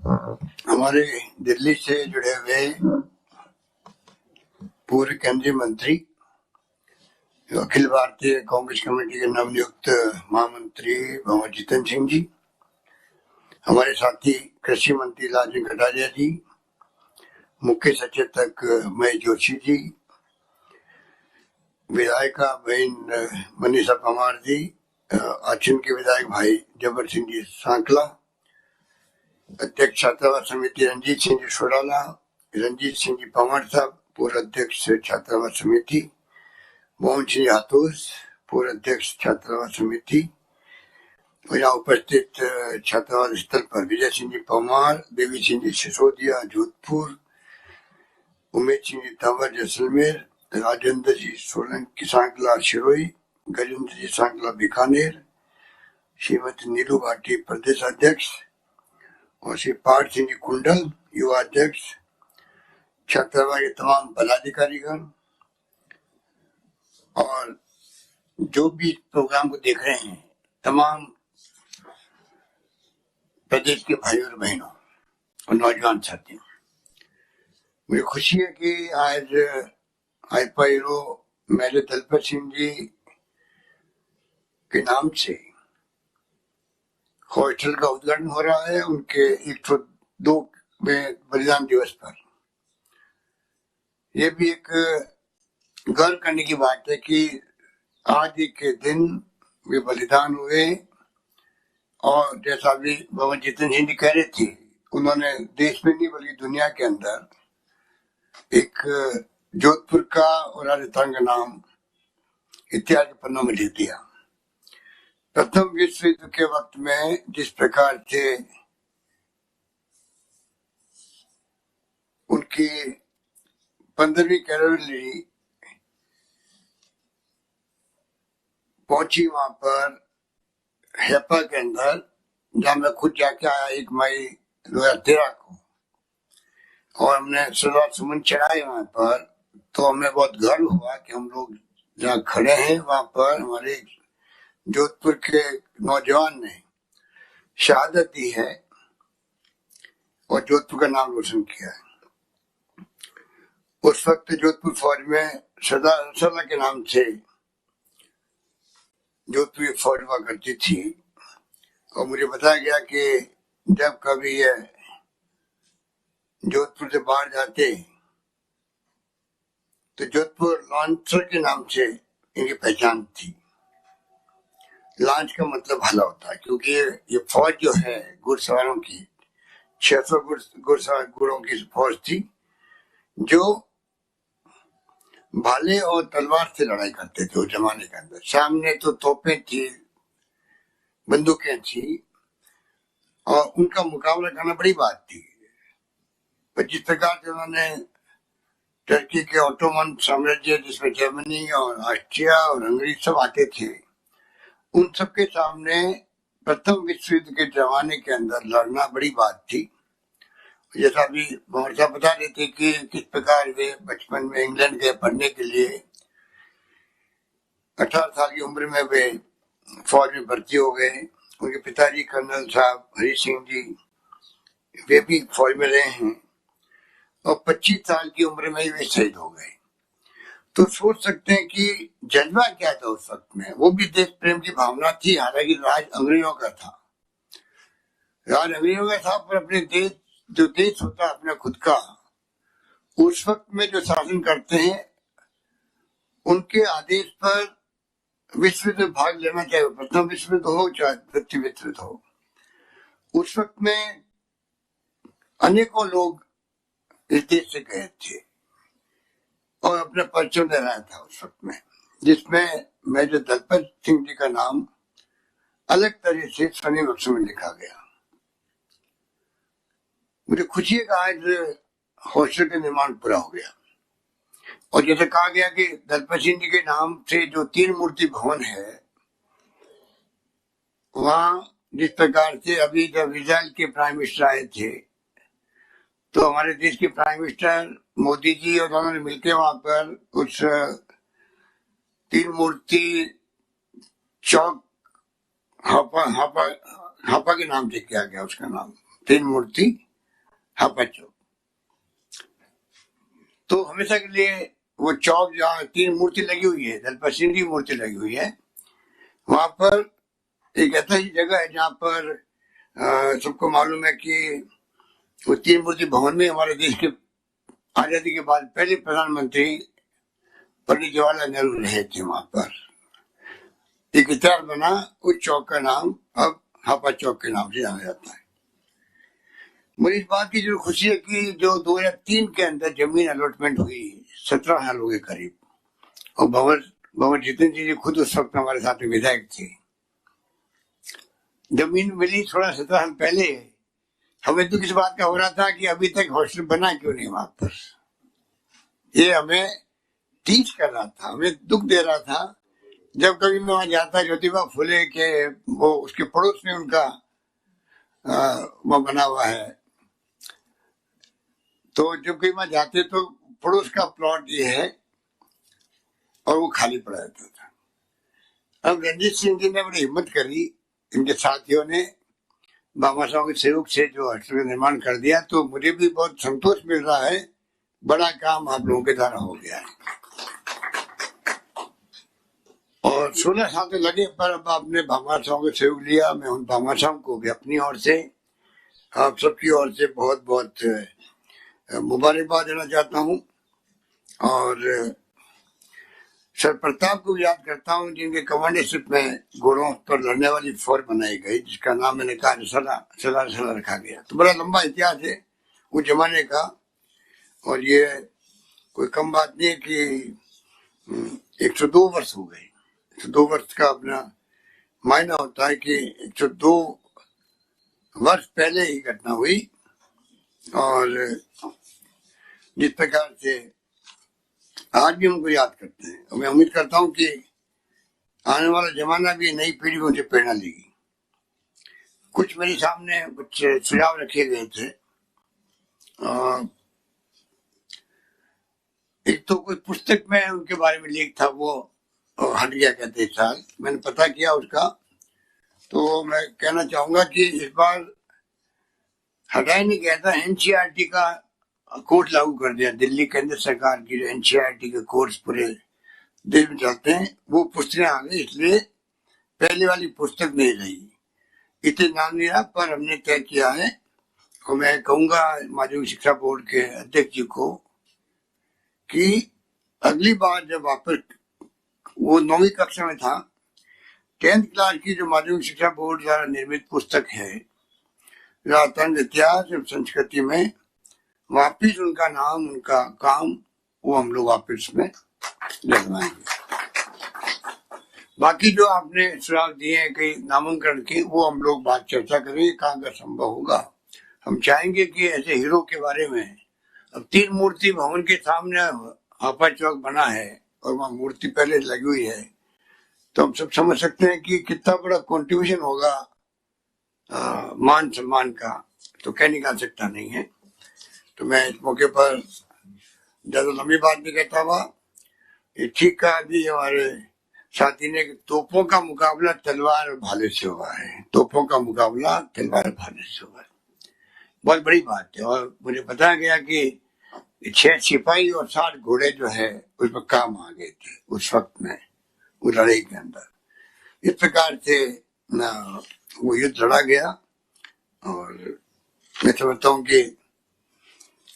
हमारे दिल्ली से जुड़े हुए पूर्व केंद्रीय मंत्री, अखिल भारतीय कांग्रेस कमेटी के नवनियुक्त महामंत्री भंवर जितेंद्र सिंह जी, हमारे साथी कृषि मंत्री लालजी कटारिया जी, मुख्य सचेतक महेश जोशी जी, विधायिका बहन मनीषा परमार जी, आचरण के विधायक भाई जबर सिंह जी सांकला, अध्यक्ष छात्रावास समिति रंजीत सिंह जी सोडाला, रंजीत सिंह जी पंवार साहब, पूर्व अध्यक्ष छात्रावास समिति, मोहन सिंह हाथूस, पूर्व अध्यक्ष छात्रावास समिति, और यहाँ उपस्थित छात्रावास स्थल पर विजय सिंह जी परमार, देवी सिंह जी सिसोदिया जोधपुर, उमेश सिंह जी तंवर जैसलमेर, राजेंद्र जी सोलंकी सांकला शिरोई, गजेंद्र जी सांकला बीकानेर, श्रीमती नीलू भाटी प्रदेश अध्यक्ष, और श्री पार्थ सिंह जी कुंडल युवा अध्यक्ष, छात्रावास के तमाम पदाधिकारीगण और जो भी प्रोग्राम को देख रहे हैं तमाम प्रदेश के भाई और बहनों और नौजवान साथियों, मुझे खुशी है कि आज आईपाईरो मेजर दलपत सिंह जी के नाम से हॉस्टल का उद्घाटन हो रहा है उनके 102 में बलिदान दिवस पर। यह भी एक गर्व करने की बात है कि आज के दिन वे बलिदान हुए, और जैसा भी भंवर जितेंद्र सिंह जी कह रहे थे, उन्होंने देश में नहीं बल्कि दुनिया के अंदर एक जोधपुर का और राजस्थान का नाम इतिहास के पन्नों में लिख दिया। प्रथम विश्व युद्ध के वक्त में जिस प्रकार से उनकी 15वीं कैवेलरी पहुंची वहां पर हैपा के अंदर, जहां मैं खुद जाके आया 1 मई 2013 को, और हमने श्रद्धा सुमन चढ़ाए वहां पर, तो हमें बहुत गर्व हुआ कि हम लोग जहाँ खड़े हैं वहां पर हमारे जोधपुर के नौजवान ने शहादत दी है और जोधपुर का नाम रोशन किया है। उस वक्त जोधपुर फौज में सदा के नाम से जोधपुर की फौज हुआ करती थी, और मुझे बताया गया कि जब कभी ये जोधपुर से बाहर जाते तो जोधपुर लॉन्चर के नाम से इनकी पहचान थी। लॉन्च का मतलब भला होता है, क्योंकि ये फौज जो है घुड़सवारों की 600 घुड़ों की फौज थी जो भाले और तलवार से लड़ाई करते थे उस जमाने के अंदर। सामने तो तोपें थी, बंदूकें थी, और उनका मुकाबला करना बड़ी बात थी। पर जिस प्रकार से उन्होंने टर्की के ऑटोमन साम्राज्य, जिसमें जर्मनी और ऑस्ट्रिया और हंगरी सब आते थे, उन सबके सामने प्रथम विश्व युद्ध के जमाने के अंदर लड़ना बड़ी बात थी। जैसा अभी भंवर साहब बता रहे थे कि किस प्रकार वे बचपन में इंग्लैंड गए पढ़ने के लिए, 18 साल की उम्र में वे फौज में भर्ती हो गए। उनके पिताजी कर्नल साहब हरि सिंह जी, वे भी फौज में रहे हैं, और 25 साल की उम्र में ही वे शहीद हो गए। तो सोच सकते हैं कि जज्बा क्या था उस वक्त में। वो भी देश प्रेम की भावना थी, हालांकि राज अंग्रेजों का था, पर अपने देश, जो देश होता है अपना खुद का, उस वक्त में जो शासन करते हैं उनके आदेश पर विश्व युद्ध में भाग लेना, चाहे प्रथम विश्व युद्ध हो चाहे द्वितीय विश्व युद्ध हो। उस वक्त में अनेकों लोग इस देश से गए थे और अपना परिचय दे रहा था उस वक्त में, जिसमें मेजर दलपत सिंह जी का नाम अलग तरह से स्वर्णिम अक्षर में लिखा गया। मुझे खुशी है कि आज हॉस्टल का निर्माण पूरा हो गया, और जैसे कहा गया कि दलपत सिंह जी के नाम से जो 3 मूर्ति भवन है, वहां जिस प्रकार से अभी जब इजराइल के प्राइम मिनिस्टर आए थे, तो हमारे देश के प्राइम मिनिस्टर मोदी जी और उन्होंने मिलकर वहां पर उस 3 मूर्ति चौक हापा के नाम से किया गया। उसका नाम 3 मूर्ति हापा चौक। तो हमेशा के लिए वो चौक जहाँ 3 मूर्ति लगी हुई है, दलपत सिंह की मूर्ति लगी हुई है, वहां पर एक ऐसा ही जगह है जहाँ पर सबको मालूम है कि वो 3 मूर्ति भवन में हमारे देश के आजादी के बाद पहले प्रधानमंत्री पंडित जवाहरलाल नेहरू रहे थे। वहां पर एक इतिहास बना, उस चौक का नाम अब हापा चौक के नाम से जाना जाता है। मुझे इस बात की जो खुशी है कि जो 2003 के अंदर जमीन अलॉटमेंट हुई 17 सालों के करीब, और भंवर जितेंद्र जी खुद उस वक्त हमारे साथ में विधायक थे। जमीन मिली थोड़ा 17 साल पहले, हमें तो किस बात का हो रहा था कि अभी तक हॉस्टल बना क्यों नहीं वहां पर। ये हमें टीच कर रहा था, हमें दुख दे रहा था। जब कभी मैं वहां जाता, ज्योतिबा फुले के वो उसके पड़ोस में उनका वो बना हुआ है, तो जब कभी वहां जाते तो पड़ोस का प्लॉट ये है और वो खाली पड़ा रहता था। अब रणजीत सिंह जी ने बड़ी हिम्मत करी, इनके साथियों ने बाबा साहब के सहयोग से जो हॉस्टल का निर्माण कर दिया, तो मुझे भी बहुत संतोष मिल रहा है। बड़ा काम आप लोगों के द्वारा हो गया है और 16 साल तो लगे, पर अब आपने भामा साहब का सहयोग लिया। मैं उन भामा साहब को भी अपनी ओर से, आप सबकी ओर से बहुत बहुत मुबारकबाद देना चाहता हूँ। और सर प्रताप को याद करता हूँ, जिनके कमांडरशिप में घोड़ों पर लड़ने वाली फौज बनाई गई, जिसका नाम मैंने कहा सला रखा गया। तो बड़ा लंबा इतिहास है उस जमाने का, और ये कोई कम बात नहीं है कि 102 वर्ष हो गए। 102 वर्ष का अपना मायना होता है कि 102 वर्ष पहले ही घटना हुई, और जिस प्रकार से आज भी उनको याद करते हैं। और मैं उम्मीद करता हूं कि आने वाला जमाना भी नई पीढ़ी को उनसे प्रेरणा लेगी। कुछ मेरे सामने कुछ सुझाव रखे गए थे। एक तो कोई पुस्तक में उनके बारे में लेख था, वो हट गया कहते इस साल। मैंने पता किया उसका, तो मैं कहना चाहूंगा कि इस बार हटाया नहीं गया था। एनसीईआरटी का कोर्स लागू कर दिया, दिल्ली केंद्र सरकार की जो एनसीईआरटी के कोर्स पूरे देश में चलते हैं, वो पुस्तकें आ गई, इसलिए पहले वाली पुस्तक नहीं रही। इतने नाम नहीं रहा, पर हमने तय किया है, और मैं कहूंगा माध्यमिक शिक्षा बोर्ड के अध्यक्ष जी को कि अगली बार जब वापस, वो 9वीं कक्षा में था, 10th क्लास की जो माध्यमिक शिक्षा बोर्ड द्वारा निर्मित पुस्तक है राजस्थान इतिहास एवं संस्कृति में, वापिस उनका नाम, उनका काम, वो हम लोग वापिस में लगवाएंगे। बाकी जो आपने सुझाव दिए हैं कई नामांकन के, वो हम लोग बात चर्चा करेंगे कहाँ का संभव होगा। हम चाहेंगे कि ऐसे हीरो के बारे में, अब 3 मूर्ति भवन के सामने हापा चौक बना है और वहां मूर्ति पहले लगी हुई है, तो हम सब समझ सकते हैं कि कितना बड़ा कंट्रीब्यूशन होगा मान सम्मान का, तो कह निकाल सकता नहीं है। तो मैं इस मौके पर ज्यादा लंबी बात नहीं कहता हुआ, ये ठीक कहा भी हमारे साथी ने, तोपों का मुकाबला तलवार और भाले से हुआ है। तोपों का मुकाबला तलवार और भाले से हुआ है, बहुत बड़ी बात है। और मुझे बताया गया कि 6 सिपाही और 60 घोड़े जो है उसमें काम आ गए थे उस वक्त में, उस लड़ाई के अंदर। इस प्रकार से वो युद्ध लड़ा गया, और मैं समझता हूँ कि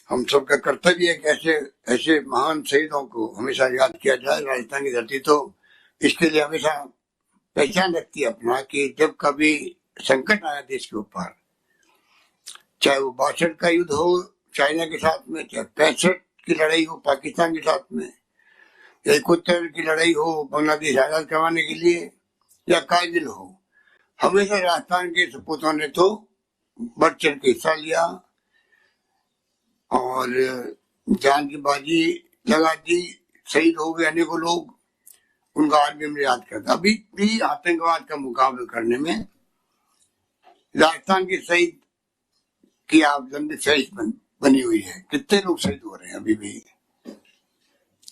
हम सबका कर्तव्य है कि ऐसे महान शहीदों को हमेशा याद किया जाए। राजस्थान की धरती तो इसके लिए हमेशा पहचान रखती है अपना, कि जब कभी संकट आया देश के ऊपर, चाहे वो 62 का युद्ध हो चाइना के साथ में, चाहे 65 की लड़ाई हो पाकिस्तान के साथ में, या 71 की लड़ाई हो बांग्लादेश आजाद करवाने के लिए, या कारगिल हो, हमेशा राजस्थान के सपूतों ने तो बढ़ चढ़ के हिस्सा लिया और जान की बाजी लगा दी। शहीद हो गए अनेकों लोग, उनका आज भी हम याद करते। अभी भी आतंकवाद का मुकाबला करने में राजस्थान के शहीद की आप लंबी फहरिस्त बनी हुई है। कितने लोग शहीद हो रहे हैं अभी भी,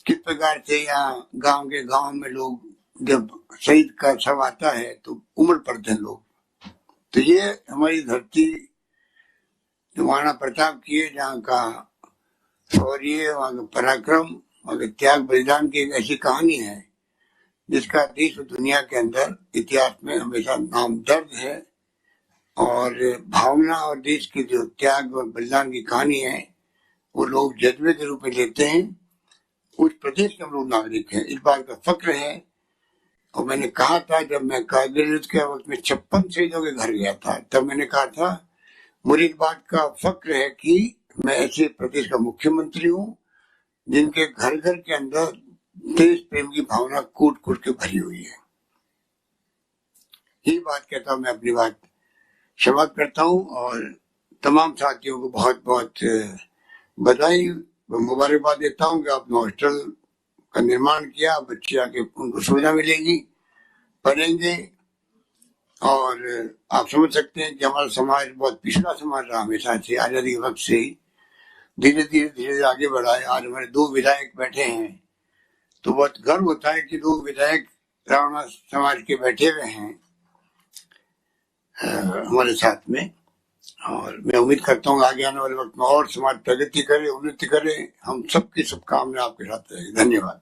किस प्रकार से यहाँ गांव में लोग, जब शहीद का शव आता है तो उमड़ पड़ते हैं लोग। तो ये हमारी धरती जो महाराणा प्रताप की है, जहाँ का शौर्य, वहाँ का पराक्रम, वहाँ के त्याग बलिदान की एक ऐसी कहानी है जिसका देश और दुनिया के अंदर इतिहास में हमेशा नाम दर्ज है। और भावना और देश के जो त्याग और बलिदान की कहानी है वो लोग जज्बे के रूप में लेते हैं। उस प्रदेश के हम लोग नागरिक हैं, इस बात का फक्र है। और मैंने कहा था जब मैं कारगिल युद्ध के वक्त में 56 शहीदों के घर गया था, तब मैंने कहा था मुझे इस बात का फक्र है कि मैं ऐसे प्रदेश का मुख्यमंत्री हूँ जिनके घर घर के अंदर देश प्रेम की भावना कूट कूट के भरी हुई है। यही बात कहता हूँ, मैं अपनी बात समाप्त करता हूँ और तमाम साथियों को बहुत बहुत बधाई मुबारकबाद देता हूँ कि आपने हॉस्टल का निर्माण किया। बच्चे आके उनको सुविधा मिलेगी, पढ़ेंगे। और आप समझ सकते हैं कि हमारा समाज बहुत पिछड़ा समाज रहा हमेशा से, आजादी के वक्त से ही धीरे धीरे आगे बढ़ा है। आज हमारे 2 विधायक बैठे हैं तो बहुत गर्व होता है कि 2 विधायक रावणा समाज के बैठे हुए हैं हमारे साथ में। और मैं उम्मीद करता हूँ आगे आने वाले वक्त में और समाज प्रगति करे, उन्नति करे। हम सबकी शुभकामनाएं आपके साथ रहेगी। धन्यवाद।